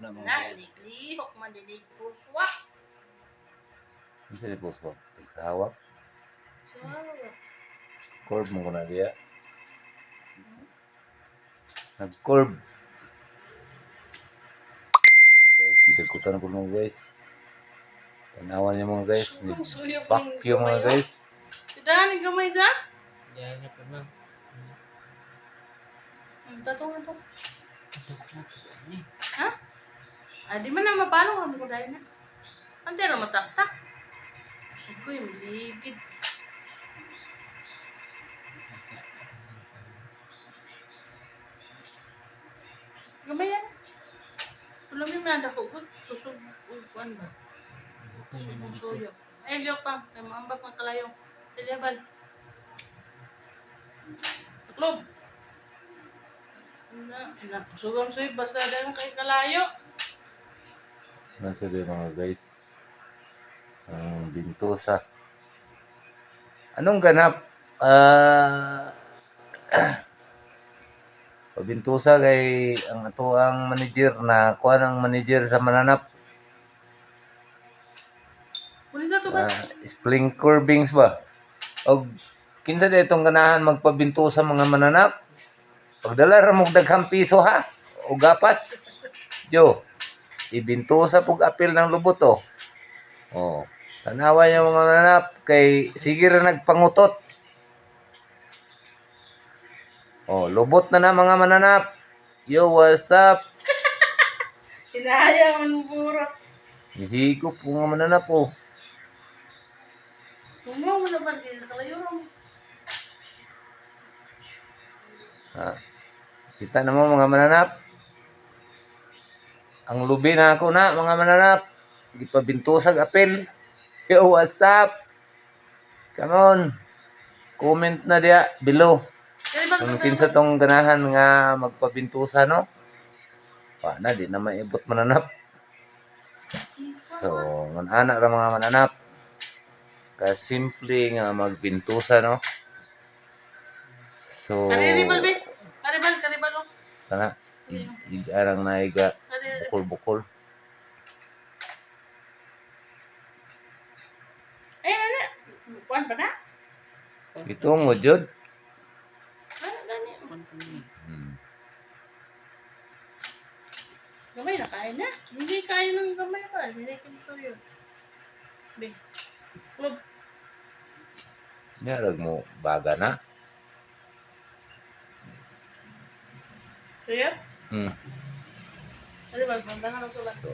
na mga Na, guys. lihok man dinig puswa. Ano sila po so? Sa hawak. So, Curve mo ko na diya. Nag-curve. Mga guys, kitag-kutan ko mga guys. Tanawan niyo mga guys. suyo pa yung Vacuum gamay, mga guys. Sidahan yung gamay sa? Diyan na pa mang. Ang tatungan to. Ha? Ah, di man na mapalo ang ko dahil na. Antero mataktak. Ako yung ligid. Gamay yan. Tulami mo na dako ko. Kusog. Kuan ba? Kusog suyo. Ay, liyok pa. Kaya maambak ng kalayong. Iliyabal. Taklob. Na. Kusugang suyo. Basta dahil kay kalayo. Nasa din mga guys. Ang bintusa. Anong ganap? Pabintusa kay ang ato ang manager na kuha ng manager sa mananap. Kulita to ba? Spling curvings ba? O kinsa di itong ganahan magpabinto sa mga mananap? Pagdala ra mong daghang piso ha? O gapas? Jo, ibinto sa pug apil ng lubot oh. Oh, tanawa yung mga mananap kay sige ra nagpangutot. Oh, lubot na mga mananap. Yo, what's up? Hinahayang ang burot. Hihigop po nga mananap oh. Tumaw mo na ba? Kalayo mo. Ha? Kita na mo mga mananap. Ang lubi na ako na mga mananap. Gipabintusag apel. Yo, what's up? Come on. Comment na diya below. Kung kinsa tong ganahan nga magpabintusa no? Na di na maibot mananap. So, manana ra mga mananap. Kasimple nga magbintusa no. So, Karibal be. Karibal oh. kana igarang naiga bukol-bukol. Eh, ano? Kuan pa na? Ito mo jud. Ano gani? Hmm. Gamay na kain na. Hindi kain ng gamay ba? Hindi ko yun. Be. Club. Yarag mo baga na. Kaya? Hmm. Ano ba? Mandangan ako lang. So,